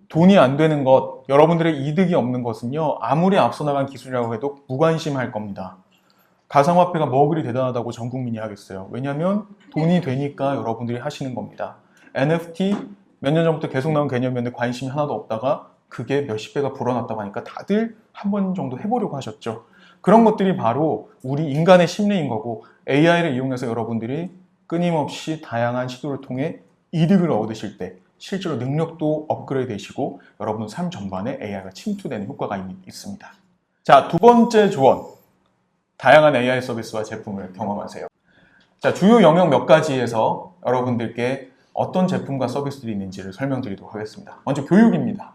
돈이 안 되는 것, 여러분들의 이득이 없는 것은요, 아무리 앞서 나간 기술이라고 해도 무관심할 겁니다. 가상화폐가 뭐 그리 대단하다고 전 국민이 하겠어요. 왜냐하면 돈이 되니까 여러분들이 하시는 겁니다. NFT 몇 년 전부터 계속 나온 개념이었는데 관심이 하나도 없다가 그게 몇십 배가 불어났다고 하니까 다들 한 번 정도 해보려고 하셨죠. 그런 것들이 바로 우리 인간의 심리인 거고, AI를 이용해서 여러분들이 끊임없이 다양한 시도를 통해 이득을 얻으실 때 실제로 능력도 업그레이드 되시고 여러분 삶 전반에 AI가 침투되는 효과가 있습니다. 자, 두 번째 조언. 다양한 AI 서비스와 제품을 경험하세요. 자, 주요 영역 몇 가지에서 여러분들께 어떤 제품과 서비스들이 있는지를 설명드리도록 하겠습니다. 먼저 교육입니다.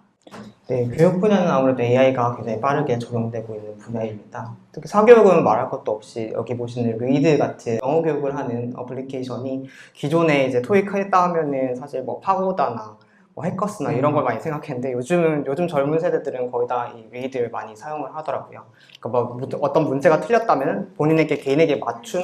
네, 교육 분야는 아무래도 AI가 굉장히 빠르게 적용되고 있는 분야입니다. 특히 사교육은 말할 것도 없이 여기 보시는 리드 같은 영어 교육을 하는 어플리케이션이 기존에 이제 토익 했다 하면은 사실 뭐 파고다나 뭐 해커스나 이런 걸 많이 생각했는데 요즘 젊은 세대들은 거의 다 이 리드를 많이 사용을 하더라고요. 그러니까 뭐 어떤 문제가 틀렸다면 본인에게 개인에게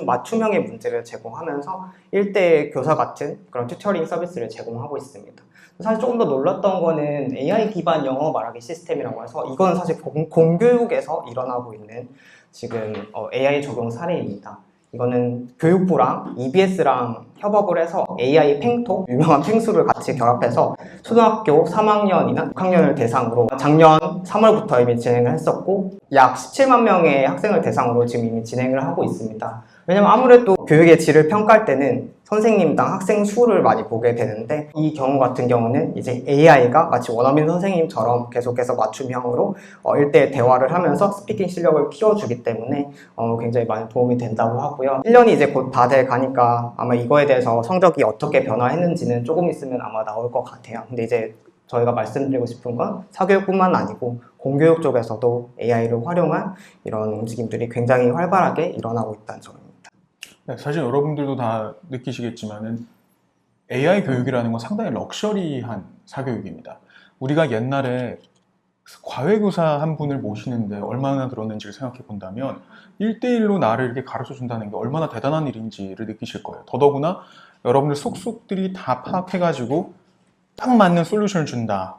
맞춤형의 문제를 제공하면서 1대1 교사 같은 그런 튜터링 서비스를 제공하고 있습니다. 사실 조금 더 놀랐던 거는 AI 기반 영어 말하기 시스템이라고 해서 이건 사실 공교육에서 일어나고 있는 지금 AI 적용 사례입니다. 이거는 교육부랑 EBS랑 협업을 해서 AI 팽토, 유명한 팽수를 같이 결합해서 초등학교 3학년이나 6학년을 대상으로 작년 3월부터 이미 진행을 했었고 약 17만 명의 학생을 대상으로 지금 이미 진행을 하고 있습니다. 왜냐면 아무래도 교육의 질을 평가할 때는 선생님당 학생 수를 많이 보게 되는데 이 경우 같은 경우는 이제 AI가 마치 원어민 선생님처럼 계속해서 맞춤형으로 1대1 대화를 하면서 스피킹 실력을 키워주기 때문에 굉장히 많은 도움이 된다고 하고요. 1년이 이제 곧 다 돼 가니까 아마 이거에 대해서 성적이 어떻게 변화했는지는 조금 있으면 아마 나올 것 같아요. 근데 이제 저희가 말씀드리고 싶은 건 사교육뿐만 아니고 공교육 쪽에서도 AI를 활용한 이런 움직임들이 굉장히 활발하게 일어나고 있다는 점입니다. 네, 사실 여러분들도 다 느끼시겠지만은 AI 교육이라는 건 상당히 럭셔리한 사교육입니다. 우리가 옛날에 과외교사 한 분을 모시는데 얼마나 들었는지를 생각해 본다면 1대1로 나를 이렇게 가르쳐 준다는 게 얼마나 대단한 일인지를 느끼실 거예요. 더더구나 여러분들 속속들이 다 파악해가지고 딱 맞는 솔루션을 준다.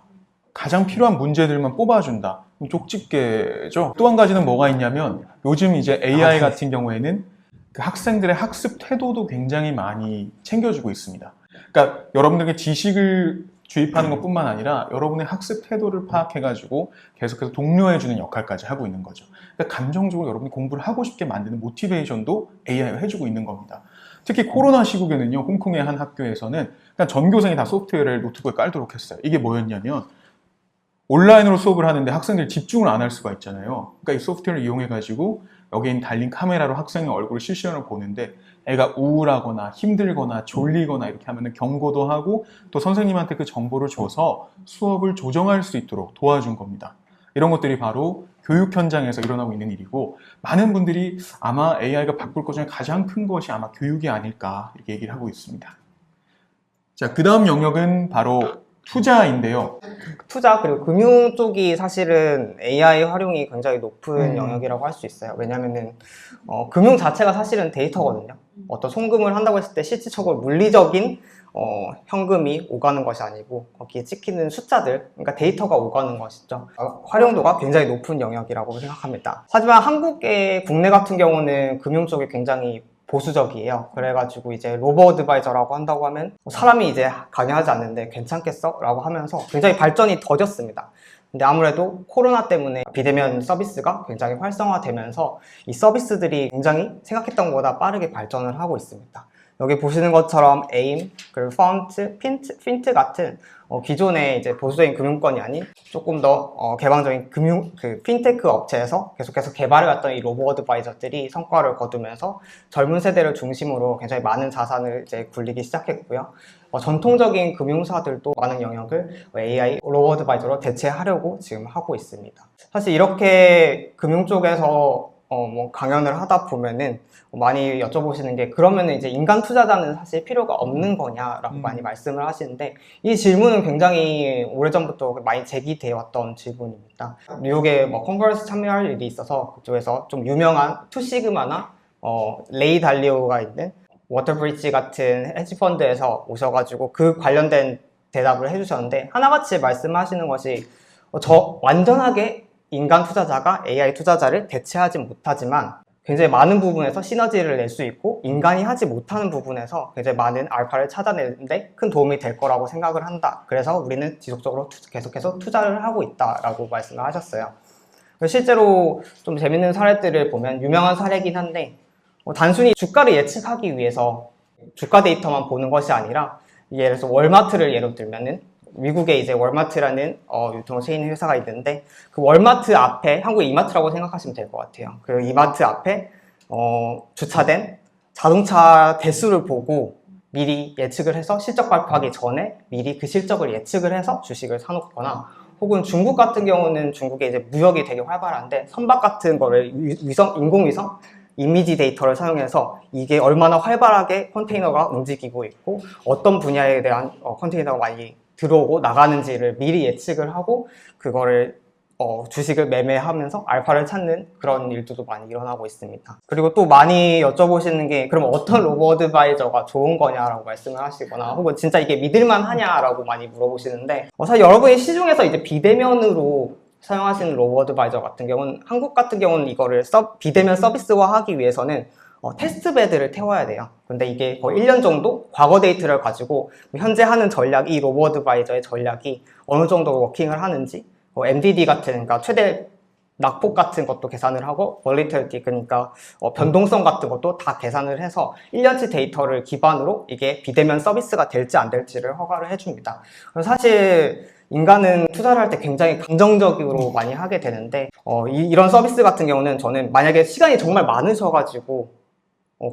가장 필요한 문제들만 뽑아준다. 쪽집게죠. 또 한 가지는 뭐가 있냐면 요즘 이제 AI 같은 경우에는 그 학생들의 학습 태도도 굉장히 많이 챙겨주고 있습니다. 그러니까 여러분들에게 지식을 주입하는 것뿐만 아니라 여러분의 학습 태도를 파악해가지고 계속해서 독려해주는 역할까지 하고 있는 거죠. 그러니까 감정적으로 여러분이 공부를 하고 싶게 만드는 모티베이션도 AI가 해주고 있는 겁니다. 특히 코로나 시국에는요, 홍콩의 한 학교에서는 그냥 전교생이 다 소프트웨어를 노트북에 깔도록 했어요. 이게 뭐였냐면 온라인으로 수업을 하는데 학생들이 집중을 안 할 수가 있잖아요. 그러니까 이 소프트웨어를 이용해가지고 여기에 달린 카메라로 학생의 얼굴을 실시간으로 보는데 애가 우울하거나 힘들거나 졸리거나 이렇게 하면 경고도 하고 또 선생님한테 그 정보를 줘서 수업을 조정할 수 있도록 도와준 겁니다. 이런 것들이 바로 교육 현장에서 일어나고 있는 일이고 많은 분들이 아마 AI가 바꿀 것 중에 가장 큰 것이 아마 교육이 아닐까 이렇게 얘기를 하고 있습니다. 자, 그 다음 영역은 바로 투자인데요. 투자 그리고 금융 쪽이 사실은 AI 활용이 굉장히 높은 영역이라고 할 수 있어요. 왜냐면은 금융 자체가 사실은 데이터거든요. 어떤 송금을 한다고 했을 때 실질적으로 물리적인 현금이 오가는 것이 아니고 거기에 찍히는 숫자들, 그러니까 데이터가 오가는 것이죠. 활용도가 굉장히 높은 영역이라고 생각합니다. 하지만 한국의 국내 같은 경우는 금융 쪽이 굉장히 보수적이에요. 그래가지고 이제 로보 어드바이저라고 한다고 하면 사람이 이제 강요하지 않는데 괜찮겠어? 라고 하면서 굉장히 발전이 더뎠습니다. 근데 아무래도 코로나 때문에 비대면 서비스가 굉장히 활성화되면서 이 서비스들이 굉장히 생각했던 것보다 빠르게 발전을 하고 있습니다. 여기 보시는 것처럼 에임, 그리고 펀트, 핀트 같은 기존의 이제 보수적인 금융권이 아닌 조금 더 개방적인 핀테크 업체에서 계속해서 개발해 왔던 이 로보 어드바이저들이 성과를 거두면서 젊은 세대를 중심으로 굉장히 많은 자산을 이제 굴리기 시작했고요. 전통적인 금융사들도 많은 영역을 AI 로보 어드바이저로 대체하려고 지금 하고 있습니다. 사실 이렇게 금융 쪽에서 강연을 하다 보면은 많이 여쭤보시는 게 그러면 이제 인간 투자자는 사실 필요가 없는 거냐라고 많이 말씀을 하시는데 이 질문은 굉장히 오래전부터 많이 제기되어 왔던 질문입니다. 뉴욕에 컨퍼런스 참여할 일이 있어서 그쪽에서 좀 유명한 투시그마나 레이 달리오가 있는 워터브리지 같은 헤지펀드에서 오셔가지고 그 관련된 대답을 해주셨는데 하나같이 말씀하시는 것이 저 완전하게 인간 투자자가 AI 투자자를 대체하지 못하지만 굉장히 많은 부분에서 시너지를 낼 수 있고 인간이 하지 못하는 부분에서 굉장히 많은 알파를 찾아내는데 큰 도움이 될 거라고 생각을 한다. 그래서 우리는 지속적으로 계속해서 투자를 하고 있다라고 말씀을 하셨어요. 실제로 좀 재밌는 사례들을 보면 유명한 사례긴 한데 단순히 주가를 예측하기 위해서 주가 데이터만 보는 것이 아니라 예를 들어서 월마트를 예로 들면은 미국에 이제 월마트라는 유통체인 회사가 있는데 그 월마트 앞에 한국의 이마트라고 생각하시면 될 것 같아요. 그 이마트 앞에 주차된 자동차 대수를 보고 미리 예측을 해서 실적 발표하기 전에 미리 그 실적을 예측을 해서 주식을 사놓거나 혹은 중국 같은 경우는 중국에 이제 무역이 되게 활발한데 선박 같은 거를 인공위성 이미지 데이터를 사용해서 이게 얼마나 활발하게 컨테이너가 움직이고 있고 어떤 분야에 대한 컨테이너가 많이 들어오고 나가는지를 미리 예측을 하고 그거를 주식을 매매하면서 알파를 찾는 그런 일들도 많이 일어나고 있습니다. 그리고 또 많이 여쭤보시는 게 그럼 어떤 로보어드바이저가 좋은 거냐라고 말씀을 하시거나 혹은 진짜 이게 믿을만 하냐라고 많이 물어보시는데 사실 여러분이 시중에서 이제 비대면으로 사용하시는 로보어드바이저 같은 경우는 한국 같은 경우는 이거를 비대면 서비스화 하기 위해서는 테스트베드를 태워야 돼요. 근데 이게 거의 1년 정도 과거 데이터를 가지고 현재 하는 전략, 이 로보어드바이저의 전략이 어느 정도 워킹을 하는지 MDD 같은 그러니까 최대 낙폭 같은 것도 계산을 하고 볼리티리티 그러니까 변동성 같은 것도 다 계산을 해서 1년치 데이터를 기반으로 이게 비대면 서비스가 될지 안 될지를 허가를 해줍니다. 사실 인간은 투자를 할 때 굉장히 감정적으로 많이 하게 되는데 이런 서비스 같은 경우는 저는 만약에 시간이 정말 많으셔가지고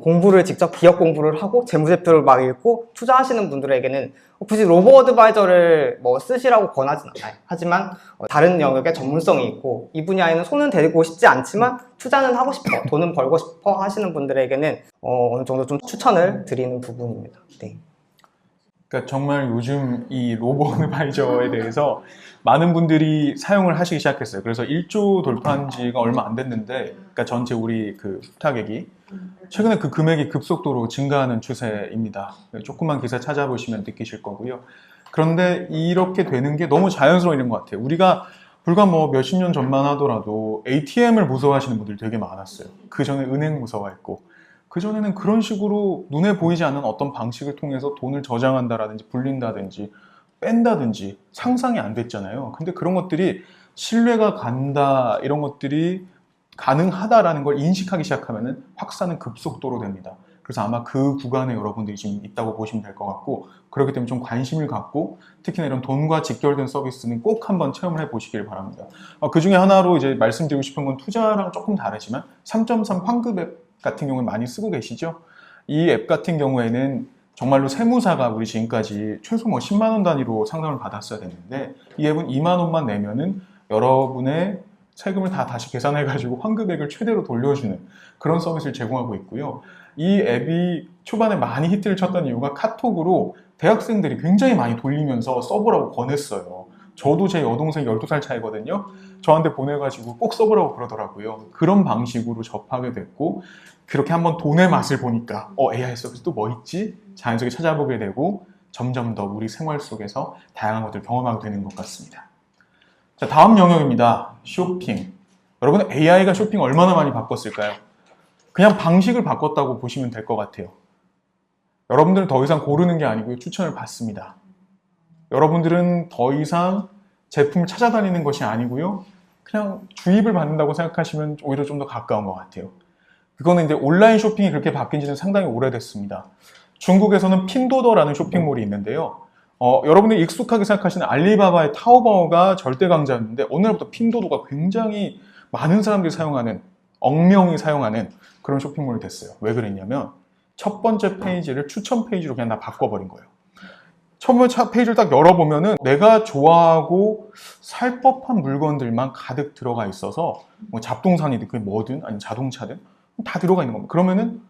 공부를 직접 기업 공부를 하고 재무제표를 막 읽고 투자하시는 분들에게는 굳이 로보어드바이저를 뭐 쓰시라고 권하진 않아요. 하지만 다른 영역에 전문성이 있고 이 분야에는 손은 대고 싶지 않지만 투자는 하고 싶어, 돈은 벌고 싶어 하시는 분들에게는 어느 정도 좀 추천을 드리는 부분입니다. 네. 그러니까 정말 요즘 이 로보어드바이저에 대해서 많은 분들이 사용을 하시기 시작했어요. 그래서 1조 돌파한 지가 얼마 안 됐는데, 그러니까 전체 우리 그 투자액이 최근에 그 금액이 급속도로 증가하는 추세입니다. 조금만 기사 찾아보시면 느끼실 거고요. 그런데 이렇게 되는 게 너무 자연스러운 것 같아요. 우리가 불과 뭐 몇십 년 전만 하더라도 ATM을 무서워하시는 분들이 되게 많았어요. 그 전에 은행 무서워했고, 그전에는 그런 식으로 눈에 보이지 않는 어떤 방식을 통해서 돈을 저장한다라든지 불린다든지 뺀다든지 상상이 안 됐잖아요. 근데 그런 것들이 신뢰가 간다, 이런 것들이 가능하다라는 걸 인식하기 시작하면은 확산은 급속도로 됩니다. 그래서 아마 그 구간에 여러분들이 지금 있다고 보시면 될 것 같고, 그렇기 때문에 좀 관심을 갖고 특히나 이런 돈과 직결된 서비스는 꼭 한번 체험을 해보시길 바랍니다. 그 중에 하나로 이제 말씀드리고 싶은 건 투자랑 조금 다르지만 3.3 환급 앱 같은 경우는 많이 쓰고 계시죠? 이 앱 같은 경우에는 정말로 세무사가 우리 지금까지 최소 뭐 10만 원 단위로 상담을 받았어야 됐는데 이 앱은 2만 원만 내면은 여러분의 세금을 다 다시 계산해가지고 환급액을 최대로 돌려주는 그런 서비스를 제공하고 있고요. 이 앱이 초반에 많이 히트를 쳤던 이유가 카톡으로 대학생들이 굉장히 많이 돌리면서 써보라고 권했어요. 저도 제 여동생 12살 차이거든요. 저한테 보내가지고 꼭 써보라고 그러더라고요. 그런 방식으로 접하게 됐고 그렇게 한번 돈의 맛을 보니까 AI 서비스 또 뭐 있지? 자연스럽게 찾아보게 되고 점점 더 우리 생활 속에서 다양한 것들을 경험하게 되는 것 같습니다. 자, 다음 영역입니다. 쇼핑. 여러분 AI가 쇼핑 얼마나 많이 바꿨을까요? 그냥 방식을 바꿨다고 보시면 될 것 같아요. 여러분들은 더 이상 고르는 게 아니고요. 추천을 받습니다. 여러분들은 더 이상 제품을 찾아다니는 것이 아니고요. 그냥 주입을 받는다고 생각하시면 오히려 좀 더 가까운 것 같아요. 그거는 이제 온라인 쇼핑이 그렇게 바뀐 지는 상당히 오래됐습니다. 중국에서는 핀도더라는 쇼핑몰이 있는데요. 여러분들이 익숙하게 생각하시는 알리바바의 타오바오가 절대 강자였는데 어느 날부터 핀도더가 굉장히 많은 사람들이 사용하는, 억명이 사용하는 그런 쇼핑몰이 됐어요. 왜 그랬냐면 첫 번째 페이지를 추천 페이지로 그냥 다 바꿔버린 거예요. 첫 번째 페이지를 딱 열어보면은 내가 좋아하고 살 법한 물건들만 가득 들어가 있어서 뭐 잡동사니든 그게 뭐든 아니면 자동차든 다 들어가 있는 겁니다. 그러면은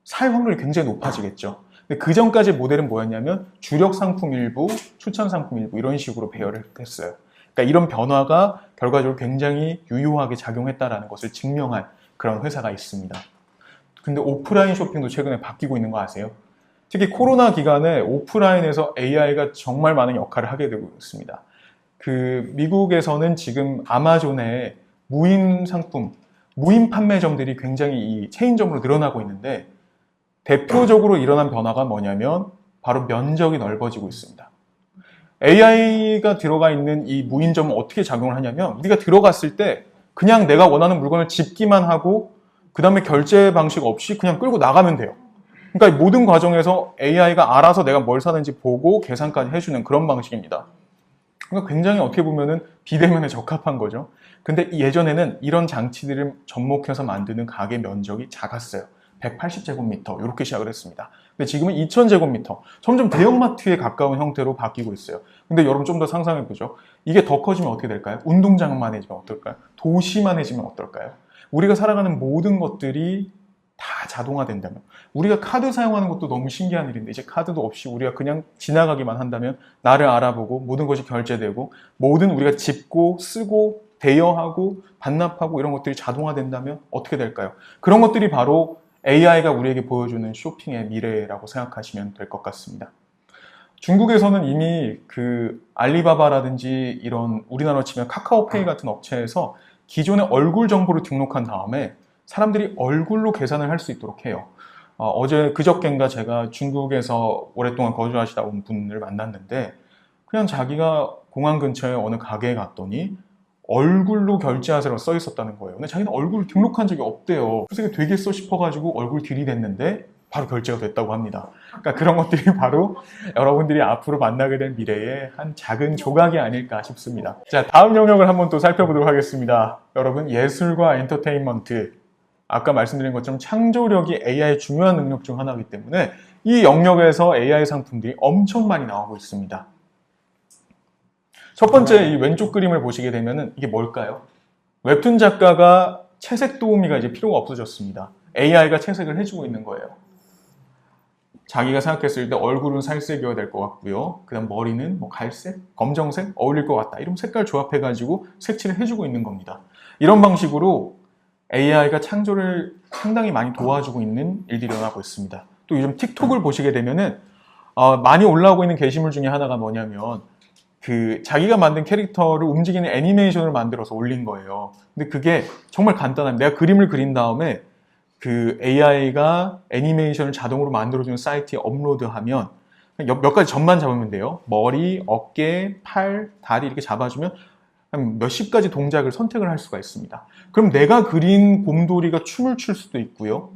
살 확률이 굉장히 높아지겠죠. 근데 그 전까지 모델은 뭐였냐면 주력 상품 일부, 추천 상품 일부 이런 식으로 배열을 했어요. 그러니까 이런 변화가 결과적으로 굉장히 유효하게 작용했다라는 것을 증명한 그런 회사가 있습니다. 근데 오프라인 쇼핑도 최근에 바뀌고 있는 거 아세요? 특히 코로나 기간에 오프라인에서 AI가 정말 많은 역할을 하게 되고 있습니다. 그 미국에서는 지금 아마존의 무인 상품, 무인 판매점들이 굉장히 이 체인점으로 늘어나고 있는데 대표적으로 일어난 변화가 뭐냐면 바로 면적이 넓어지고 있습니다. AI가 들어가 있는 이 무인점은 어떻게 작용을 하냐면 우리가 들어갔을 때 그냥 내가 원하는 물건을 집기만 하고 그 다음에 결제 방식 없이 그냥 끌고 나가면 돼요. 그러니까 이 모든 과정에서 AI가 알아서 내가 뭘 사는지 보고 계산까지 해주는 그런 방식입니다. 그러니까 굉장히 어떻게 보면은 비대면에 적합한 거죠. 근데 예전에는 이런 장치들을 접목해서 만드는 가게 면적이 작았어요. 180제곱미터 이렇게 시작을 했습니다. 근데 지금은 2000제곱미터 점점 대형마트에 가까운 형태로 바뀌고 있어요. 근데 여러분 좀 더 상상해보죠. 이게 더 커지면 어떻게 될까요? 운동장만 해지면 어떨까요? 도시만 해지면 어떨까요? 우리가 살아가는 모든 것들이 다 자동화된다면 우리가 카드 사용하는 것도 너무 신기한 일인데 이제 카드도 없이 우리가 그냥 지나가기만 한다면 나를 알아보고 모든 것이 결제되고 모든 우리가 집고 쓰고 대여하고 반납하고 이런 것들이 자동화된다면 어떻게 될까요? 그런 것들이 바로 AI가 우리에게 보여주는 쇼핑의 미래라고 생각하시면 될 것 같습니다. 중국에서는 이미 그 알리바바라든지 이런 우리나라로 치면 카카오페이 같은 업체에서 기존의 얼굴 정보를 등록한 다음에 사람들이 얼굴로 계산을 할 수 있도록 해요. 어제 그저껜가 제가 중국에서 오랫동안 거주하시다 온 분을 만났는데 그냥 자기가 공항 근처에 어느 가게에 갔더니 얼굴로 결제하세요라고 써 있었다는 거예요. 근데 자기는 얼굴 등록한 적이 없대요. 그래서 이게 되겠어 싶어가지고 얼굴 들이댔는데 바로 결제가 됐다고 합니다. 그러니까 그런 것들이 바로 여러분들이 앞으로 만나게 될 미래의 한 작은 조각이 아닐까 싶습니다. 자, 다음 영역을 한번 또 살펴보도록 하겠습니다. 여러분, 예술과 엔터테인먼트. 아까 말씀드린 것처럼 창조력이 AI의 중요한 능력 중 하나이기 때문에 이 영역에서 AI 상품들이 엄청 많이 나오고 있습니다. 첫 번째 이 왼쪽 그림을 보시게 되면은 이게 뭘까요? 웹툰 작가가 채색 도우미가 이제 필요가 없어졌습니다. AI가 채색을 해주고 있는 거예요. 자기가 생각했을 때 얼굴은 살색이어야 될 것 같고요. 그 다음 머리는 뭐 갈색, 검정색 어울릴 것 같다. 이런 색깔 조합해가지고 색칠을 해주고 있는 겁니다. 이런 방식으로 AI가 창조를 상당히 많이 도와주고 있는 일들이 일어나고 있습니다. 또 요즘 틱톡을 보시게 되면은 많이 올라오고 있는 게시물 중에 하나가 뭐냐면 그 자기가 만든 캐릭터를 움직이는 애니메이션을 만들어서 올린 거예요. 근데 그게 정말 간단합니다. 내가 그림을 그린 다음에 그 AI가 애니메이션을 자동으로 만들어주는 사이트에 업로드하면 몇 가지 점만 잡으면 돼요. 머리, 어깨, 팔, 다리 이렇게 잡아주면 한 몇십 가지 동작을 선택을 할 수가 있습니다. 그럼 내가 그린 곰돌이가 춤을 출 수도 있고요.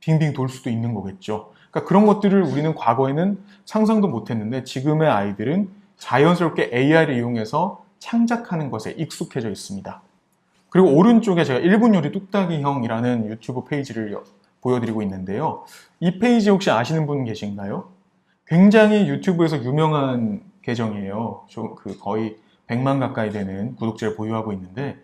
빙빙 돌 수도 있는 거겠죠. 그러니까 그런 것들을 우리는 과거에는 상상도 못했는데 지금의 아이들은 자연스럽게 AI를 이용해서 창작하는 것에 익숙해져 있습니다. 그리고 오른쪽에 제가 1분 요리 뚝딱이 형이라는 유튜브 페이지를 보여드리고 있는데요. 이 페이지 혹시 아시는 분 계신가요? 굉장히 유튜브에서 유명한 계정이에요. 거의 100만 가까이 되는 구독자를 보유하고 있는데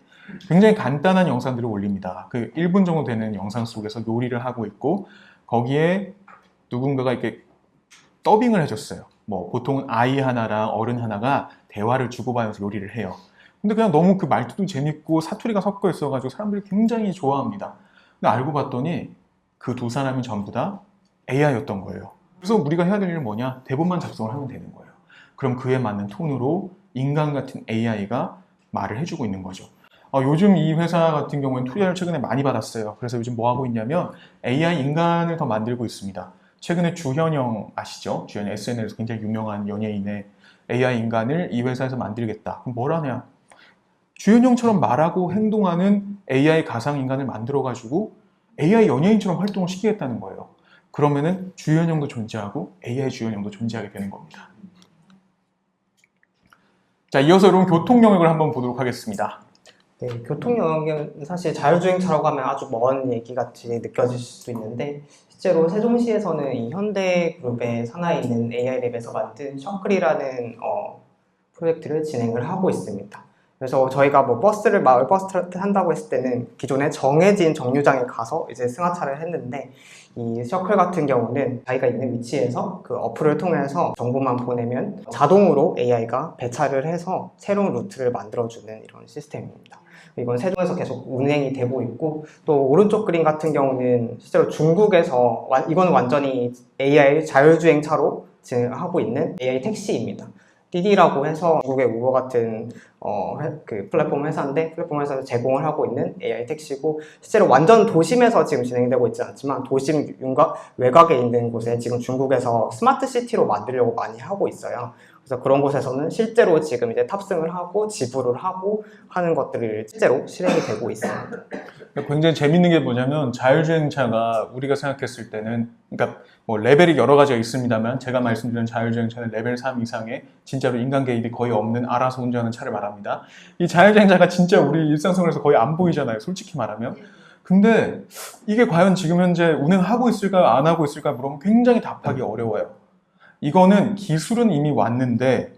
굉장히 간단한 영상들을 올립니다. 그 1분 정도 되는 영상 속에서 요리를 하고 있고 거기에 누군가가 이렇게 더빙을 해줬어요. 뭐 보통은 아이 하나랑 어른 하나가 대화를 주고받으면서 요리를 해요. 근데 그냥 너무 그 말투도 재밌고 사투리가 섞여 있어가지고 사람들이 굉장히 좋아합니다. 근데 알고 봤더니 그 두 사람이 전부 다 AI였던 거예요. 그래서 우리가 해야 될 일은 뭐냐? 대본만 작성을 하면 되는 거예요. 그럼 그에 맞는 톤으로 인간 같은 AI가 말을 해주고 있는 거죠. 요즘 이 회사 같은 경우에는 투자를 최근에 많이 받았어요. 그래서 요즘 뭐 하고 있냐면 AI 인간을 더 만들고 있습니다. 최근에 주현영 아시죠? 주현영 SNL에서 굉장히 유명한 연예인의 AI 인간을 이 회사에서 만들겠다. 그럼 뭘 하냐? 주현영처럼 말하고 행동하는 AI 가상 인간을 만들어가지고 AI 연예인처럼 활동을 시키겠다는 거예요. 그러면은 주현영도 존재하고 AI 주현영도 존재하게 되는 겁니다. 자, 이어서 여러분 교통 영역을 한번 보도록 하겠습니다. 네, 교통 영역은 사실 자율주행차라고 하면 아주 먼 얘기 같이 느껴질 수 있는데 실제로 세종시에서는 이 현대그룹의 산하에 있는 AI랩에서 만든 셔클이라는 프로젝트를 진행을 하고 있습니다. 그래서 저희가 뭐 버스를 마을 버스를 탄다고 했을 때는 기존에 정해진 정류장에 가서 이제 승하차를 했는데, 이 셔클 같은 경우는 자기가 있는 위치에서 그 어플을 통해서 정보만 보내면 자동으로 AI가 배차를 해서 새로운 루트를 만들어주는 이런 시스템입니다. 이건 세종에서 계속 운행이 되고 있고, 또 오른쪽 그림 같은 경우는 실제로 중국에서 이건 완전히 AI 자율주행차로 진행하고 있는 AI 택시입니다.滴滴라고 해서 중국의 우버 같은 그 플랫폼 회사인데, 플랫폼 회사에서 제공을 하고 있는 AI 택시고, 실제로 완전 도심에서 지금 진행되고 있지 않지만 도심 외곽에 있는 곳에 지금 중국에서 스마트 시티로 만들려고 많이 하고 있어요. 그래서 그런 곳에서는 실제로 지금 이제 탑승을 하고 지불을 하고 하는 것들이 실제로 실행이 되고 있습니다. 굉장히 재밌는 게 뭐냐면 자율주행차가 우리가 생각했을 때는, 그러니까 뭐 레벨이 여러 가지가 있습니다만 제가 말씀드린 자율주행차는 레벨 3 이상의 진짜로 인간 개입이 거의 없는 알아서 운전하는 차를 말합니다. 이 자율주행차가 진짜 우리 일상생활에서 거의 안 보이잖아요, 솔직히 말하면. 근데 이게 과연 지금 현재 운행하고 있을까 안 하고 있을까 물으면 굉장히 답하기 어려워요. 이거는 기술은 이미 왔는데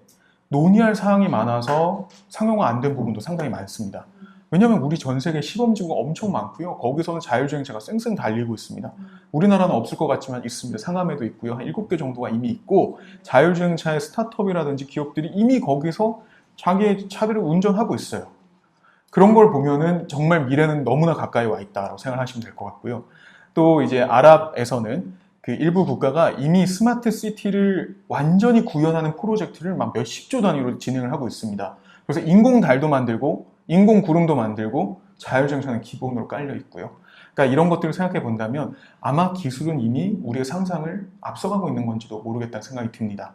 논의할 사항이 많아서 상용화 안 된 부분도 상당히 많습니다. 왜냐하면 우리 전 세계 시범지구가 엄청 많고요. 거기서는 자율주행차가 쌩쌩 달리고 있습니다. 우리나라는 없을 것 같지만 있습니다. 상암에도 있고요. 한 7개 정도가 이미 있고, 자율주행차의 스타트업이라든지 기업들이 이미 거기서 자기의 차들을 운전하고 있어요. 그런 걸 보면은 정말 미래는 너무나 가까이 와 있다고 생각하시면 될 것 같고요. 또 이제 아랍에서는 그 일부 국가가 이미 스마트 시티를 완전히 구현하는 프로젝트를 막 몇십조 단위로 진행을 하고 있습니다. 그래서 인공 달도 만들고 인공 구름도 만들고 자율주행차는 기본으로 깔려 있고요. 그러니까 이런 것들을 생각해 본다면 아마 기술은 이미 우리의 상상을 앞서가고 있는 건지도 모르겠다는 생각이 듭니다.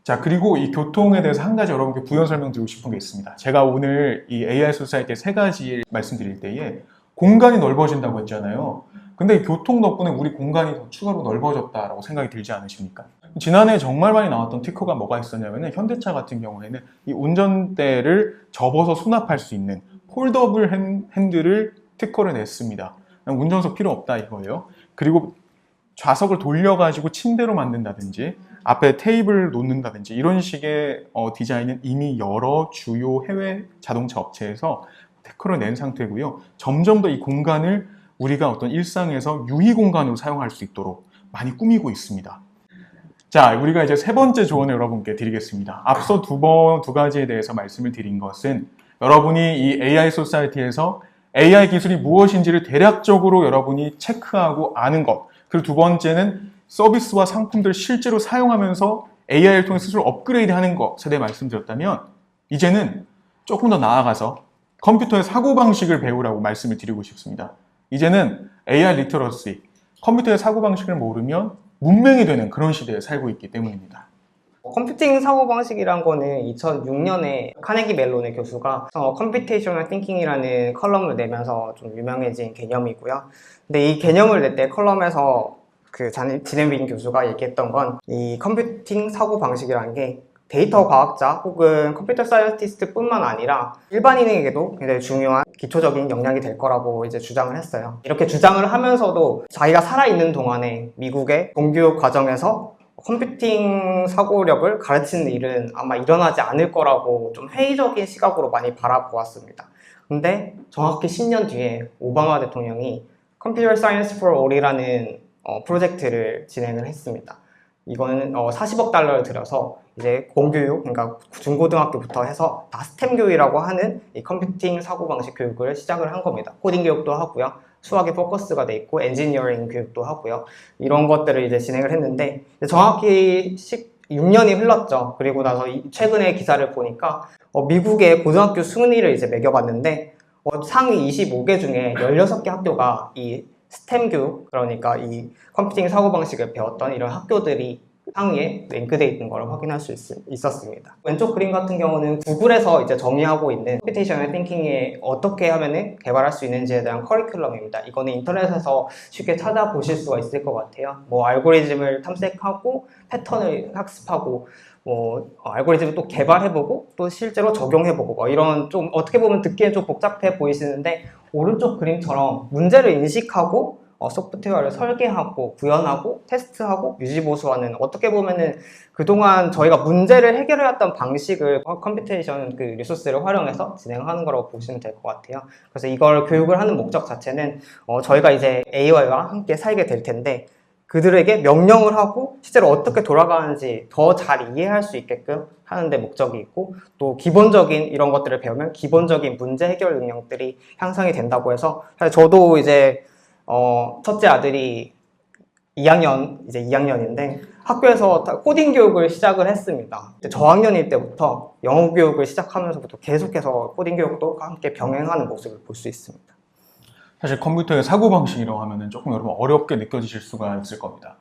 자, 그리고 이 교통에 대해서 한 가지 여러분께 부연 설명드리고 싶은 게 있습니다. 제가 오늘 이 AI 소사이티 세 가지 말씀드릴 때에 공간이 넓어진다고 했잖아요. 근데 교통 덕분에 우리 공간이 더 추가로 넓어졌다라고 생각이 들지 않으십니까? 지난해 정말 많이 나왔던 특허가 뭐가 있었냐면, 현대차 같은 경우에는 이 운전대를 접어서 수납할 수 있는 폴더블 핸들을 특허를 냈습니다. 운전석 필요 없다 이거예요. 그리고 좌석을 돌려가지고 침대로 만든다든지 앞에 테이블을 놓는다든지 이런 식의 디자인은 이미 여러 주요 해외 자동차 업체에서 특허를 낸 상태고요. 점점 더 이 공간을 우리가 어떤 일상에서 유희 공간으로 사용할 수 있도록 많이 꾸미고 있습니다. 자, 우리가 이제 세 번째 조언을 여러분께 드리겠습니다. 앞서 두 가지에 대해서 말씀을 드린 것은, 여러분이 이 AI 소사이티에서 AI 기술이 무엇인지를 대략적으로 여러분이 체크하고 아는 것, 그리고 두 번째는 서비스와 상품들을 실제로 사용하면서 AI를 통해 스스로 업그레이드하는 것에 대해 말씀드렸다면, 이제는 조금 더 나아가서 컴퓨터의 사고방식을 배우라고 말씀을 드리고 싶습니다. 이제는 AI 리터러시, 컴퓨터의 사고방식을 모르면 문맹이 되는 그런 시대에 살고 있기 때문입니다. 컴퓨팅 사고방식이란 거는 2006년에 카네기 멜론의 교수가 컴퓨테이셔널 띵킹이라는 컬럼을 내면서 좀 유명해진 개념이고요. 근데 이 개념을 낼 때 컬럼에서 그 지네빈 교수가 얘기했던 건, 이 컴퓨팅 사고방식이라는 게 데이터 과학자 혹은 컴퓨터 사이언티스트 뿐만 아니라 일반인에게도 굉장히 중요한 기초적인 역량이 될 거라고 이제 주장을 했어요. 이렇게 주장을 하면서도 자기가 살아있는 동안에 미국의 공교육 과정에서 컴퓨팅 사고력을 가르치는 일은 아마 일어나지 않을 거라고 좀 회의적인 시각으로 많이 바라보았습니다. 근데 정확히 10년 뒤에 오바마 대통령이 Computer Science for All이라는 프로젝트를 진행을 했습니다. 이거는 40억 달러를 들여서 이제 공교육, 그러니까 중고등학교부터 해서 다 스템 교육이라고 하는 이 컴퓨팅 사고방식 교육을 시작을 한 겁니다. 코딩 교육도 하고요, 수학에 포커스가 돼 있고 엔지니어링 교육도 하고요. 이런 것들을 이제 진행을 했는데, 정확히 6년이 흘렀죠. 그리고 나서 최근에 기사를 보니까 미국의 고등학교 순위를 이제 매겨봤는데 상위 25개 중에 16개 학교가 이 스템 교육, 그러니까 이 컴퓨팅 사고방식을 배웠던 이런 학교들이 상위에 랭크되어 있는 걸 확인할 수 있었습니다. 왼쪽 그림 같은 경우는 구글에서 이제 정의하고 있는 컴퓨테이셔널 띵킹에 어떻게 하면 개발할 수 있는지에 대한 커리큘럼입니다. 이거는 인터넷에서 쉽게 찾아보실 수가 있을 것 같아요. 뭐 알고리즘을 탐색하고 패턴을 학습하고 알고리즘을 또 개발해보고 또 실제로 적용해보고 뭐 이런, 좀 어떻게 보면 듣기엔 좀 복잡해 보이시는데, 오른쪽 그림처럼 문제를 인식하고 소프트웨어를 설계하고 구현하고 테스트하고 유지보수하는 어떻게 보면은 그동안 저희가 문제를 해결해왔던 방식을 컴퓨테이션 그 리소스를 활용해서 진행하는 거라고 보시면 될 것 같아요. 그래서 이걸 교육을 하는 목적 자체는 저희가 이제 AI와 함께 살게 될 텐데 그들에게 명령을 하고 실제로 어떻게 돌아가는지 더 잘 이해할 수 있게끔 하는 데 목적이 있고 또 기본적인 이런 것들을 배우면 기본적인 문제 해결 능력들이 향상이 된다고 해서 사실 저도 이제 첫째 아들이 2학년인데 학교에서 코딩 교육을 시작을 했습니다. 저학년일 때부터 영어 교육을 시작하면서부터 계속해서 코딩 교육도 함께 병행하는 모습을 볼 수 있습니다. 사실 컴퓨터의 사고방식이라고 하면은 조금 여러분 어렵게 느껴지실 수가 있을 겁니다.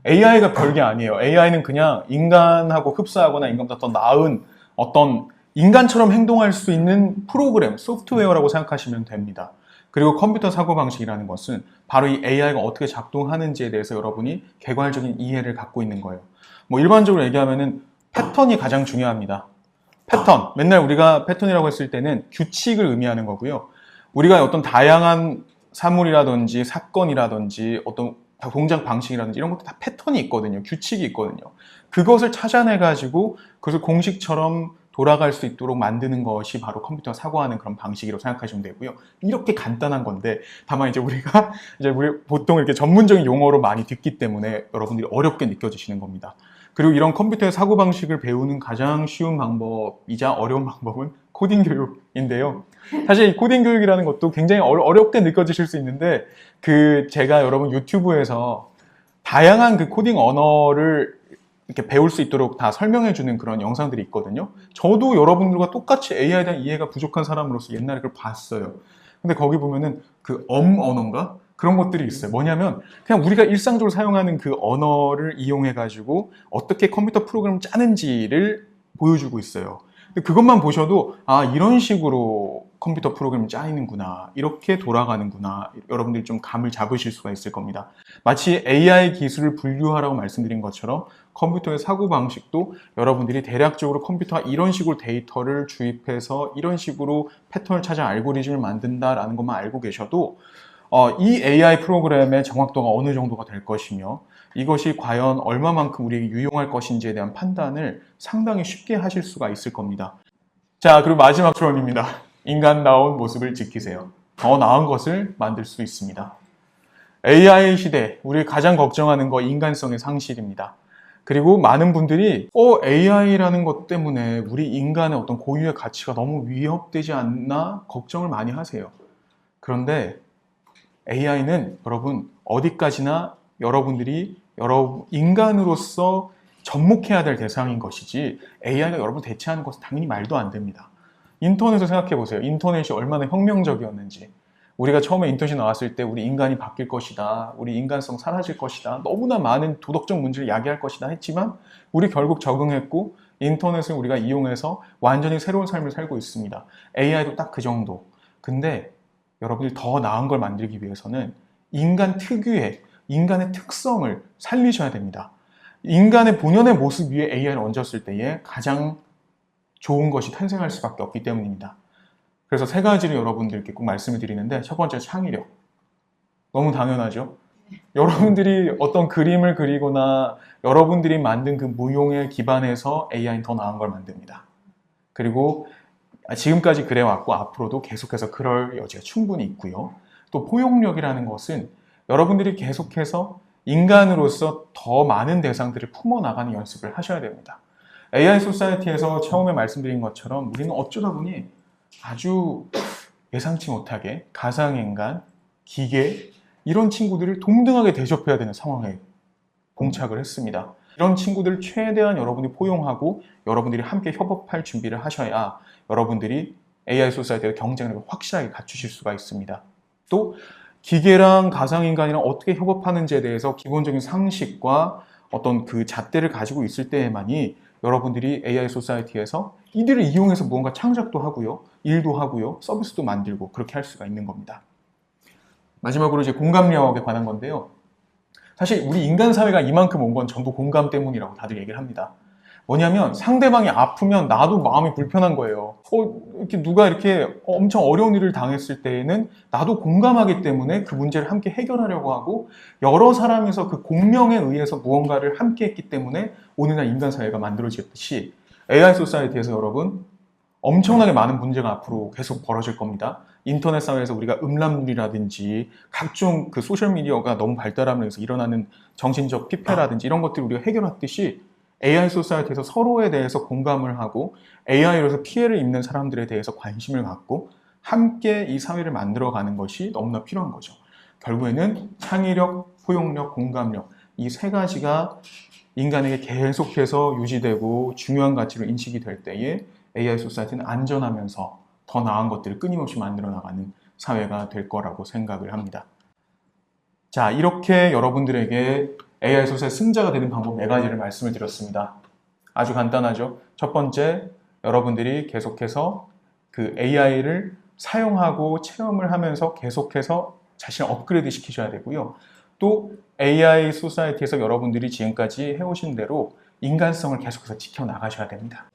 AI가 별게 아니에요. AI는 그냥 인간하고 흡사하거나 인간보다 더 나은 어떤 인간처럼 행동할 수 있는 프로그램, 소프트웨어라고 생각하시면 됩니다. 그리고 컴퓨터 사고방식이라는 것은 바로 이 AI가 어떻게 작동하는지에 대해서 여러분이 객관적인 이해를 갖고 있는 거예요. 뭐 일반적으로 얘기하면은 패턴이 가장 중요합니다. 패턴. 맨날 우리가 패턴이라고 했을 때는 규칙을 의미하는 거고요. 우리가 어떤 다양한 사물이라든지 사건이라든지 어떤 동작 방식이라든지 이런 것도 다 패턴이 있거든요. 규칙이 있거든요. 그것을 찾아내가지고 그것을 공식처럼 돌아갈 수 있도록 만드는 것이 바로 컴퓨터가 사고하는 그런 방식이라고 생각하시면 되고요. 이렇게 간단한 건데 다만 이제 우리 보통 이렇게 전문적인 용어로 많이 듣기 때문에 여러분들이 어렵게 느껴지시는 겁니다. 그리고 이런 컴퓨터의 사고방식을 배우는 가장 쉬운 방법이자 어려운 방법은 코딩 교육인데요. 사실 이 코딩 교육이라는 것도 굉장히 어렵게 느껴지실 수 있는데 제가 여러분 유튜브에서 다양한 그 코딩 언어를 이렇게 배울 수 있도록 다 설명해주는 그런 영상들이 있거든요. 저도 여러분들과 똑같이 AI에 대한 이해가 부족한 사람으로서 옛날에 그걸 봤어요. 근데 거기 보면은 그 언어인가? 그런 것들이 있어요. 뭐냐면 그냥 우리가 일상적으로 사용하는 그 언어를 이용해가지고 어떻게 컴퓨터 프로그램을 짜는지를 보여주고 있어요. 근데 그것만 보셔도 이런 식으로 컴퓨터 프로그램이 짜이는구나, 이렇게 돌아가는구나, 여러분들이 좀 감을 잡으실 수가 있을 겁니다. 마치 AI 기술을 분류하라고 말씀드린 것처럼 컴퓨터의 사고방식도 여러분들이 대략적으로 컴퓨터가 이런 식으로 데이터를 주입해서 이런 식으로 패턴을 찾아 알고리즘을 만든다라는 것만 알고 계셔도 이 AI 프로그램의 정확도가 어느 정도가 될 것이며 이것이 과연 얼마만큼 우리에게 유용할 것인지에 대한 판단을 상당히 쉽게 하실 수가 있을 겁니다. 자, 그리고 마지막 조언입니다. 인간다운 모습을 지키세요. 더 나은 것을 만들 수 있습니다. AI 시대, 우리 가장 걱정하는 거 인간성의 상실입니다. 그리고 많은 분들이 AI라는 것 때문에 우리 인간의 어떤 고유의 가치가 너무 위협되지 않나 걱정을 많이 하세요. 그런데 AI는 여러분 어디까지나 여러분들이 인간으로서 접목해야 될 대상인 것이지 AI가 여러분 대체하는 것은 당연히 말도 안 됩니다. 인터넷을 생각해 보세요. 인터넷이 얼마나 혁명적이었는지. 우리가 처음에 인터넷이 나왔을 때 우리 인간이 바뀔 것이다, 우리 인간성 사라질 것이다, 너무나 많은 도덕적 문제를 야기할 것이다 했지만 우리 결국 적응했고 인터넷을 우리가 이용해서 완전히 새로운 삶을 살고 있습니다. AI도 딱 그 정도. 근데 여러분이 더 나은 걸 만들기 위해서는 인간 특유의 인간의 특성을 살리셔야 됩니다. 인간의 본연의 모습 위에 AI를 얹었을 때에 가장 좋은 것이 탄생할 수밖에 없기 때문입니다. 그래서 세 가지를 여러분들께 꼭 말씀을 드리는데 첫 번째 창의력. 너무 당연하죠? 여러분들이 어떤 그림을 그리거나 여러분들이 만든 그 무용에 기반해서 AI는 더 나은 걸 만듭니다. 그리고 지금까지 그래왔고 앞으로도 계속해서 그럴 여지가 충분히 있고요. 또 포용력이라는 것은 여러분들이 계속해서 인간으로서 더 많은 대상들을 품어나가는 연습을 하셔야 됩니다. AI 소사이어티에서 처음에 말씀드린 것처럼 우리는 어쩌다 보니 아주 예상치 못하게 가상인간, 기계 이런 친구들을 동등하게 대접해야 되는 상황에 봉착을 했습니다. 이런 친구들을 최대한 여러분이 포용하고 여러분들이 함께 협업할 준비를 하셔야 여러분들이 AI 소사이어티의 경쟁력을 확실하게 갖추실 수가 있습니다. 또 기계랑 가상인간이랑 어떻게 협업하는지에 대해서 기본적인 상식과 어떤 그 잣대를 가지고 있을 때에만이 여러분들이 AI 소사이어티에서 이들을 이용해서 무언가 창작도 하고요, 일도 하고요, 서비스도 만들고 그렇게 할 수가 있는 겁니다. 마지막으로 이제 공감력에 관한 건데요. 사실 우리 인간 사회가 이만큼 온 건 전부 공감 때문이라고 다들 얘기를 합니다. 뭐냐면 상대방이 아프면 나도 마음이 불편한 거예요. 이렇게 누가 이렇게 엄청 어려운 일을 당했을 때에는 나도 공감하기 때문에 그 문제를 함께 해결하려고 하고 여러 사람에서 그 공명에 의해서 무언가를 함께 했기 때문에 오늘날 인간 사회가 만들어졌듯이 AI 소사이티에서 여러분 엄청나게 많은 문제가 앞으로 계속 벌어질 겁니다. 인터넷 사회에서 우리가 음란물이라든지 각종 그 소셜미디어가 너무 발달하면서 일어나는 정신적 피폐라든지 이런 것들을 우리가 해결했듯이 AI 소사이티에서 서로에 대해서 공감을 하고 AI로서 피해를 입는 사람들에 대해서 관심을 갖고 함께 이 사회를 만들어가는 것이 너무나 필요한 거죠. 결국에는 창의력, 포용력, 공감력 이 세 가지가 인간에게 계속해서 유지되고 중요한 가치로 인식이 될 때에 AI 소사이티는 안전하면서 더 나은 것들을 끊임없이 만들어 나가는 사회가 될 거라고 생각을 합니다. 자, 이렇게 여러분들에게 AI 소사의 승자가 되는 방법 4가지를 말씀을 드렸습니다. 아주 간단하죠. 첫 번째, 여러분들이 계속해서 그 AI를 사용하고 체험을 하면서 계속해서 자신을 업그레이드 시키셔야 되고요. 또 AI 소사이티에서 여러분들이 지금까지 해오신 대로 인간성을 계속해서 지켜나가셔야 됩니다.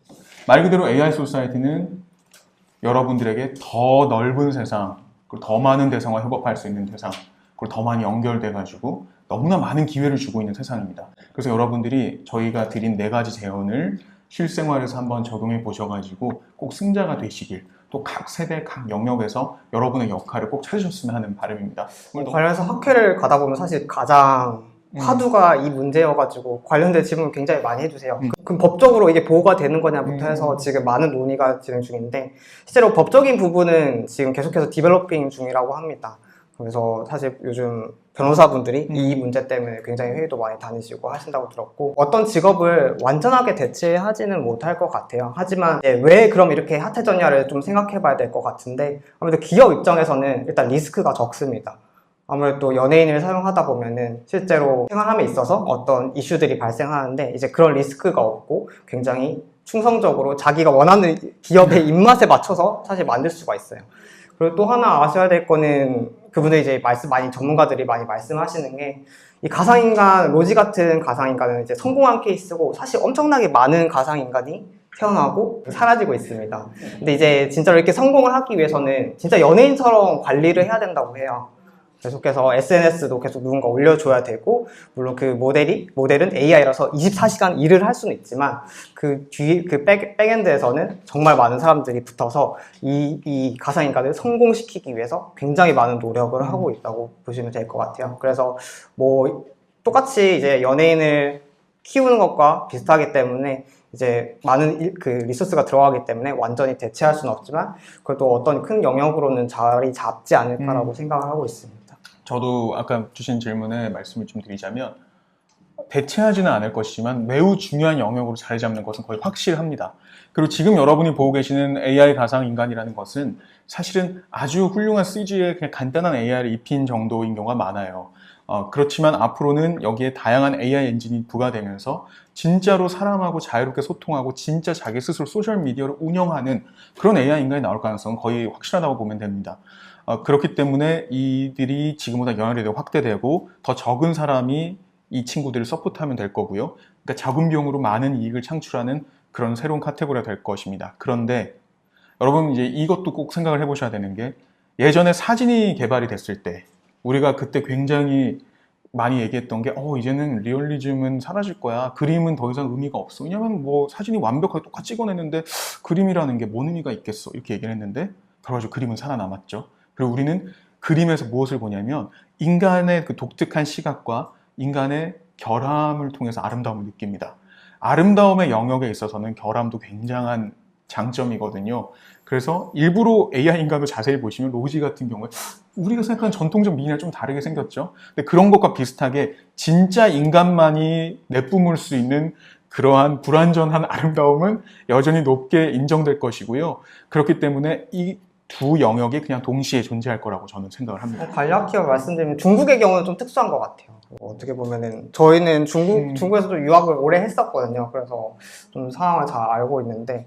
말 그대로 AI 소사이티는 여러분들에게 더 넓은 세상, 그리고 더 많은 대상과 협업할 수 있는 세상, 그리고 더 많이 연결돼가지고 너무나 많은 기회를 주고 있는 세상입니다. 그래서 여러분들이 저희가 드린 4가지 제언을 실생활에서 한번 적용해 보셔가지고 꼭 승자가 되시길, 또 각 세대, 각 영역에서 여러분의 역할을 꼭 찾으셨으면 하는 바람입니다. 관련해서 학회를 가다 보면 사실 가장 화두가 이 문제여가지고 관련된 질문을 굉장히 많이 해주세요. 그럼 법적으로 이게 보호가 되는 거냐부터 해서 지금 많은 논의가 진행 중인데 실제로 법적인 부분은 지금 계속해서 디벨로핑 중이라고 합니다. 그래서 사실 요즘 변호사분들이 이 문제 때문에 굉장히 회의도 많이 다니시고 하신다고 들었고 어떤 직업을 완전하게 대체하지는 못할 것 같아요. 하지만 왜 그럼 이렇게 핫해졌냐를 좀 생각해 봐야 될 것 같은데 아무래도 기업 입장에서는 일단 리스크가 적습니다. 아무래도 연예인을 사용하다 보면은 실제로 생활함에 있어서 어떤 이슈들이 발생하는데 이제 그런 리스크가 없고 굉장히 충성적으로 자기가 원하는 기업의 입맛에 맞춰서 사실 만들 수가 있어요. 그리고 또 하나 아셔야 될 거는 그분들이 이제 전문가들이 많이 말씀하시는 게 이 가상인간, 로지 같은 가상인간은 이제 성공한 케이스고 사실 엄청나게 많은 가상인간이 태어나고 사라지고 있습니다. 근데 이제 진짜로 이렇게 성공을 하기 위해서는 진짜 연예인처럼 관리를 해야 된다고 해요. 계속해서 SNS도 계속 누군가 올려줘야 되고 물론 그 모델은 AI라서 24시간 일을 할 수는 있지만 그 백엔드에서는 정말 많은 사람들이 붙어서 이 가상인간을 성공시키기 위해서 굉장히 많은 노력을 하고 있다고 보시면 될 것 같아요. 그래서 뭐 똑같이 이제 연예인을 키우는 것과 비슷하기 때문에 이제 많은 그 리소스가 들어가기 때문에 완전히 대체할 수는 없지만 그래도 어떤 큰 영역으로는 자리 잡지 않을까라고 생각을 하고 있습니다. 저도 아까 주신 질문에 말씀을 좀 드리자면 대체하지는 않을 것이지만 매우 중요한 영역으로 자리 잡는 것은 거의 확실합니다. 그리고 지금 여러분이 보고 계시는 AI 가상인간이라는 것은 사실은 아주 훌륭한 CG에 그냥 간단한 AI를 입힌 정도인 경우가 많아요. 그렇지만 앞으로는 여기에 다양한 AI 엔진이 부과되면서 진짜로 사람하고 자유롭게 소통하고 진짜 자기 스스로 소셜미디어를 운영하는 그런 AI 인간이 나올 가능성은 거의 확실하다고 보면 됩니다. 그렇기 때문에 이들이 지금보다 영향력이 확대되고 더 적은 사람이 이 친구들을 서포트하면 될 거고요. 그러니까 적은 비용으로 많은 이익을 창출하는 그런 새로운 카테고리가 될 것입니다. 그런데 여러분 이제 이것도 꼭 생각을 해보셔야 되는 게 예전에 사진이 개발이 됐을 때 우리가 그때 굉장히 많이 얘기했던 게 이제는 리얼리즘은 사라질 거야. 그림은 더 이상 의미가 없어. 왜냐면 뭐 사진이 완벽하게 똑같이 찍어내는데 그림이라는 게 뭔 의미가 있겠어. 이렇게 얘기를 했는데 결과적으로 그림은 살아남았죠. 그리고 우리는 그림에서 무엇을 보냐면 인간의 그 독특한 시각과 인간의 결함을 통해서 아름다움을 느낍니다. 아름다움의 영역에 있어서는 결함도 굉장한 장점이거든요. 그래서 일부러 AI 인간도 자세히 보시면 로지 같은 경우에 우리가 생각하는 전통적 미인이랑 좀 다르게 생겼죠. 근데 그런 것과 비슷하게 진짜 인간만이 내뿜을 수 있는 그러한 불완전한 아름다움은 여전히 높게 인정될 것이고요. 그렇기 때문에 이 두 영역이 그냥 동시에 존재할 거라고 저는 생각을 합니다. 간략히 말씀드리면 중국의 경우는 좀 특수한 것 같아요. 어떻게 보면은 저희는 중국에서도 유학을 오래 했었거든요. 그래서 좀 상황을 잘 알고 있는데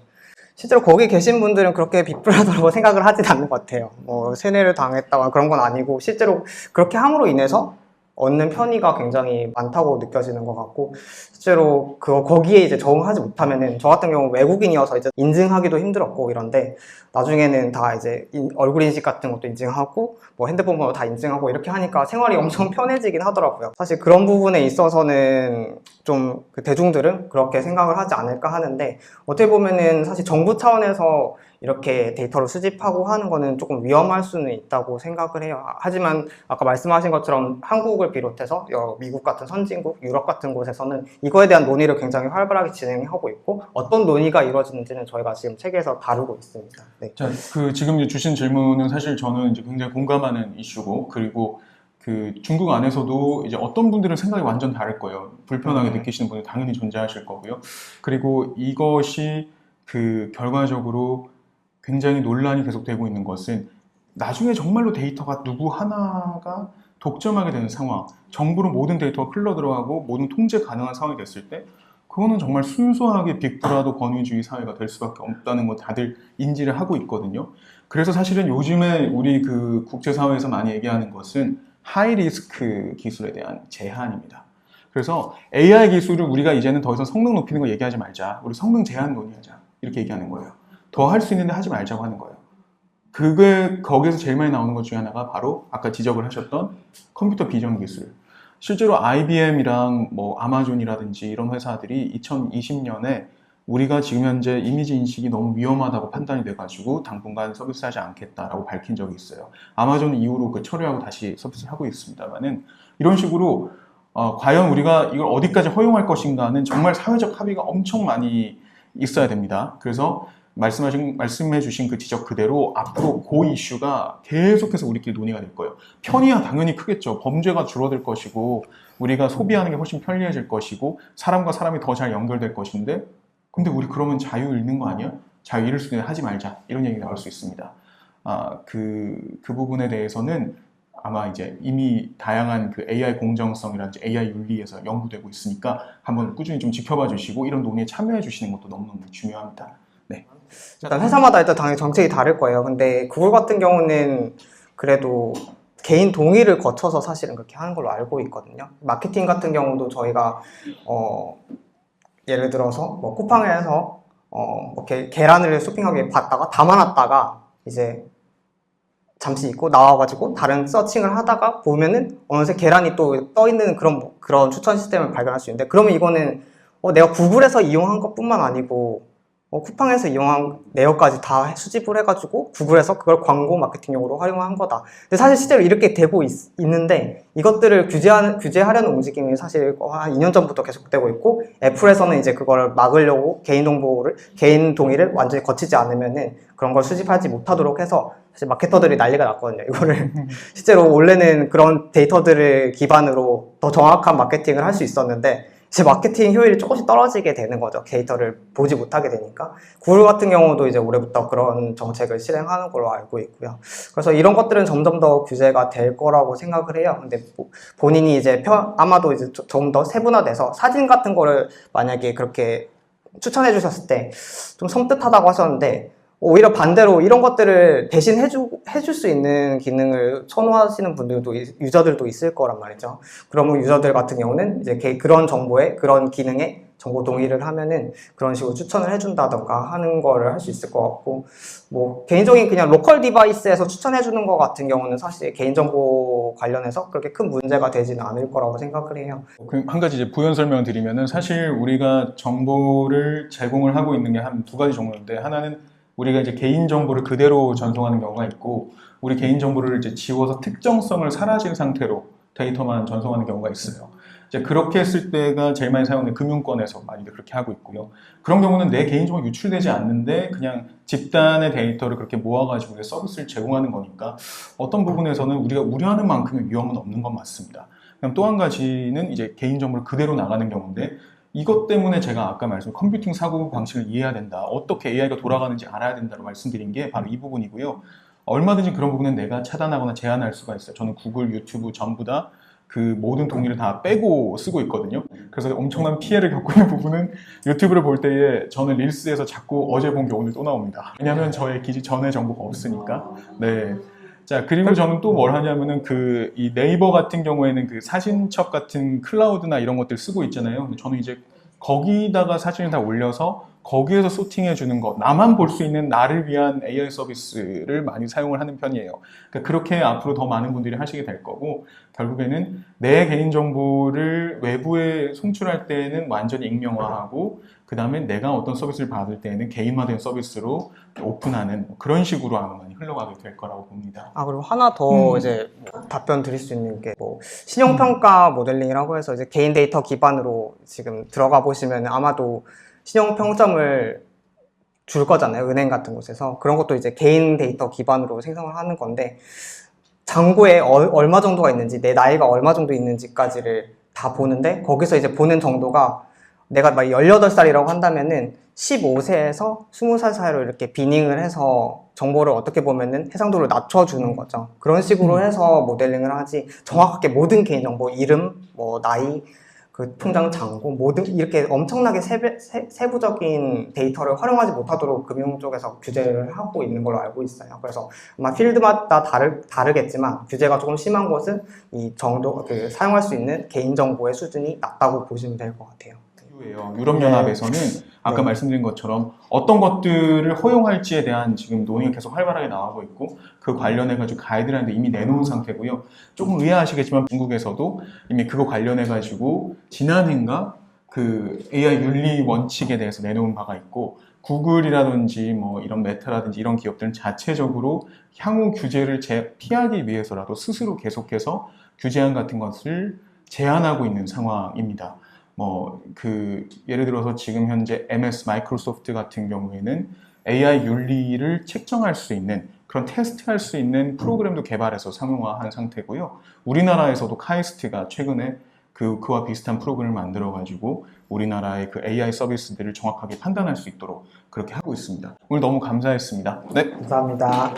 실제로 거기 계신 분들은 그렇게 비굴하다고 생각을 하진 않는 것 같아요. 뭐 세뇌를 당했다거나 그런 건 아니고 실제로 그렇게 함으로 인해서 얻는 편의가 굉장히 많다고 느껴지는 것 같고, 실제로 거기에 이제 적응하지 못하면은, 저 같은 경우 외국인이어서 이제 인증하기도 힘들었고 이런데, 나중에는 다 이제 얼굴 인식 같은 것도 인증하고 뭐 핸드폰 번호 다 인증하고 이렇게 하니까 생활이 엄청 편해지긴 하더라고요. 사실 그런 부분에 있어서는 좀 그 대중들은 그렇게 생각을 하지 않을까 하는데, 어떻게 보면은 사실 정부 차원에서 이렇게 데이터를 수집하고 하는 거는 조금 위험할 수는 있다고 생각을 해요. 하지만 아까 말씀하신 것처럼 한국을 비롯해서 여러 미국 같은 선진국, 유럽 같은 곳에서는 이거에 대한 논의를 굉장히 활발하게 진행하고 있고, 어떤 논의가 이루어지는지는 저희가 지금 책에서 다루고 있습니다. 네. 자, 지금 이제 주신 질문은 사실 저는 이제 굉장히 공감하는 이슈고, 그리고 중국 안에서도 이제 어떤 분들은 생각이 완전 다를 거예요. 불편하게 느끼시는 분이 당연히 존재하실 거고요. 그리고 이것이 결과적으로 굉장히 논란이 계속되고 있는 것은, 나중에 정말로 데이터가 누구 하나가 독점하게 되는 상황, 정부로 모든 데이터가 흘러 들어가고 모든 통제 가능한 상황이 됐을 때, 그거는 정말 순수하게 빅브라더 권위주의 사회가 될 수밖에 없다는 거 다들 인지를 하고 있거든요. 그래서 사실은 요즘에 우리 국제사회에서 많이 얘기하는 것은 하이리스크 기술에 대한 제한입니다. 그래서 AI 기술을 우리가 이제는 더 이상 성능 높이는 거 얘기하지 말자. 우리 성능 제한 논의하자. 이렇게 얘기하는 거예요. 더 할 수 있는데 하지 말자고 하는 거예요. 거기에서 제일 많이 나오는 것 중에 하나가 바로 아까 지적을 하셨던 컴퓨터 비전 기술. 실제로 IBM이랑 뭐 아마존이라든지 이런 회사들이 2020년에 우리가 지금 현재 이미지 인식이 너무 위험하다고 판단이 돼가지고 당분간 서비스하지 않겠다라고 밝힌 적이 있어요. 아마존 이후로 처리하고 다시 서비스를 하고 있습니다만은, 이런 식으로 과연 우리가 이걸 어디까지 허용할 것인가는 정말 사회적 합의가 엄청 많이 있어야 됩니다. 그래서 말씀해 주신 그 지적 그대로 앞으로 그 이슈가 계속해서 우리끼리 논의가 될 거예요. 편의야 당연히 크겠죠. 범죄가 줄어들 것이고 우리가 소비하는 게 훨씬 편리해질 것이고 사람과 사람이 더 잘 연결될 것인데, 근데 우리 그러면 자유 잃는 거 아니야? 자유 잃을 수 있는데 하지 말자. 이런 얘기 나올 수 있습니다. 그 부분에 대해서는 아마 이제 이미 다양한 AI 공정성이라든지 AI 윤리에서 연구되고 있으니까 한번 꾸준히 좀 지켜봐 주시고 이런 논의에 참여해 주시는 것도 너무너무 중요합니다. 네. 일단 회사마다 일단 당연히 정책이 다를 거예요. 근데 구글 같은 경우는 그래도 개인 동의를 거쳐서 사실은 그렇게 하는 걸로 알고 있거든요. 마케팅 같은 경우도 저희가 예를 들어서 뭐 쿠팡에서 계란을 쇼핑하게 봤다가 담아놨다가 이제 잠시 잊고 나와가지고 다른 서칭을 하다가 보면은 어느새 계란이 또 떠있는 그런 추천 시스템을 발견할 수 있는데, 그러면 이거는 내가 구글에서 이용한 것뿐만 아니고 쿠팡에서 이용한 내역까지 다 수집을 해가지고 구글에서 그걸 광고 마케팅용으로 활용한 거다. 근데 사실 실제로 이렇게 되고 있는데, 이것들을 규제하려는 움직임이 사실 한 2년 전부터 계속되고 있고, 애플에서는 이제 그걸 막으려고 개인 동의를 완전히 거치지 않으면은 그런 걸 수집하지 못하도록 해서 사실 마케터들이 난리가 났거든요. 이거를 실제로 원래는 그런 데이터들을 기반으로 더 정확한 마케팅을 할 수 있었는데, 제 마케팅 효율이 조금씩 떨어지게 되는 거죠. 데이터를 보지 못하게 되니까. 구글 같은 경우도 이제 올해부터 그런 정책을 실행하는 걸로 알고 있고요. 그래서 이런 것들은 점점 더 규제가 될 거라고 생각을 해요. 근데 본인이 이제 아마도 이제 좀 더 세분화돼서 사진 같은 거를 만약에 그렇게 추천해 주셨을 때 좀 섬뜩하다고 하셨는데, 오히려 반대로 이런 것들을 대신 해줄 수 있는 기능을 선호하시는 분들도, 유저들도 있을 거란 말이죠. 그러면 유저들 같은 경우는 이제 그런 정보에, 그런 기능에 정보 동의를 하면은 그런 식으로 추천을 해준다던가 하는 거를 할 수 있을 것 같고, 뭐, 개인적인 그냥 로컬 디바이스에서 추천해주는 것 같은 경우는 사실 개인정보 관련해서 그렇게 큰 문제가 되지는 않을 거라고 생각을 해요. 한 가지 이제 부연 설명을 드리면은, 사실 우리가 정보를 제공을 하고 있는 게 한 두 가지 정도인데, 하나는 우리가 이제 개인정보를 그대로 전송하는 경우가 있고, 우리 개인정보를 이제 지워서 특정성을 사라진 상태로 데이터만 전송하는 경우가 있어요. 이제 그렇게 했을 때가 제일 많이 사용되는 금융권에서 많이들 그렇게 하고 있고요. 그런 경우는 내 개인정보가 유출되지 않는데 그냥 집단의 데이터를 그렇게 모아가지고 서비스를 제공하는 거니까 어떤 부분에서는 우리가 우려하는 만큼의 위험은 없는 건 맞습니다. 그럼 또 한 가지는 이제 개인정보를 그대로 나가는 경우인데, 이것 때문에 제가 아까 말씀 컴퓨팅 사고 방식을 이해해야 된다, 어떻게 AI가 돌아가는지 알아야 된다고 말씀드린 게 바로 이 부분이고요. 얼마든지 그런 부분은 내가 차단하거나 제한할 수가 있어요. 저는 구글, 유튜브 전부 다 그 모든 동의를 다 빼고 쓰고 있거든요. 그래서 엄청난 피해를 겪고 있는 부분은, 유튜브를 볼 때에 저는 릴스에서 자꾸 어제 본 게 오늘 또 나옵니다. 왜냐하면 저의 전에 정보가 없으니까. 네. 자, 그리고 저는 또 뭘 하냐면은 이 네이버 같은 경우에는 그 사진첩 같은 클라우드나 이런 것들 쓰고 있잖아요. 근데 저는 이제 거기다가 사진을 다 올려서 거기에서 소팅해 주는 것, 나만 볼 수 있는 나를 위한 AI 서비스를 많이 사용을 하는 편이에요. 그러니까 그렇게 앞으로 더 많은 분들이 하시게 될 거고, 결국에는 내 개인정보를 외부에 송출할 때는 완전히 익명화하고, 그 다음에 내가 어떤 서비스를 받을 때에는 개인화된 서비스로 오픈하는 그런 식으로 아마 많이 흘러가게 될 거라고 봅니다. 그리고 하나 더 이제 뭐 답변 드릴 수 있는 게 뭐 신용평가 모델링이라고 해서 이제 개인 데이터 기반으로 지금 들어가 보시면 아마도 신용평점을 줄 거잖아요. 은행 같은 곳에서. 그런 것도 이제 개인 데이터 기반으로 생성을 하는 건데 잔고에 얼마 정도가 있는지, 내 나이가 얼마 정도 있는지까지를 다 보는데 거기서 이제 보는 정도가 내가 막 18살이라고 한다면은 15세에서 20살 사이로 이렇게 비닝을 해서 정보를 어떻게 보면은 해상도를 낮춰주는 거죠. 그런 식으로 해서 모델링을 하지 정확하게 모든 개인정보, 이름, 뭐 나이, 그 통장 잔고 모든 이렇게 엄청나게 세부적인 데이터를 활용하지 못하도록 금융 쪽에서 규제를 하고 있는 걸로 알고 있어요. 그래서 아마 필드마다 다르겠지만 규제가 조금 심한 곳은 이 정도 사용할 수 있는 개인정보의 수준이 낮다고 보시면 될 것 같아요. 유럽연합에서는 아까 말씀드린 것처럼 어떤 것들을 허용할지에 대한 지금 논의가 계속 활발하게 나오고 있고, 그 관련해가지고 가이드라인도 이미 내놓은 상태고요. 조금 의아하시겠지만 중국에서도 이미 그거 관련해가지고 지난해인가 그 AI 윤리 원칙에 대해서 내놓은 바가 있고, 구글이라든지 뭐 이런 메타라든지 이런 기업들은 자체적으로 향후 규제를 피하기 위해서라도 스스로 계속해서 규제안 같은 것을 제안하고 있는 상황입니다. 예를 들어서 지금 현재 MS 마이크로소프트 같은 경우에는 AI 윤리를 책정할 수 있는 그런 테스트할 수 있는 프로그램도 개발해서 상용화한 상태고요. 우리나라에서도 카이스트가 최근에 그와 비슷한 프로그램을 만들어가지고 우리나라의 그 AI 서비스들을 정확하게 판단할 수 있도록 그렇게 하고 있습니다. 오늘 너무 감사했습니다. 네. 감사합니다.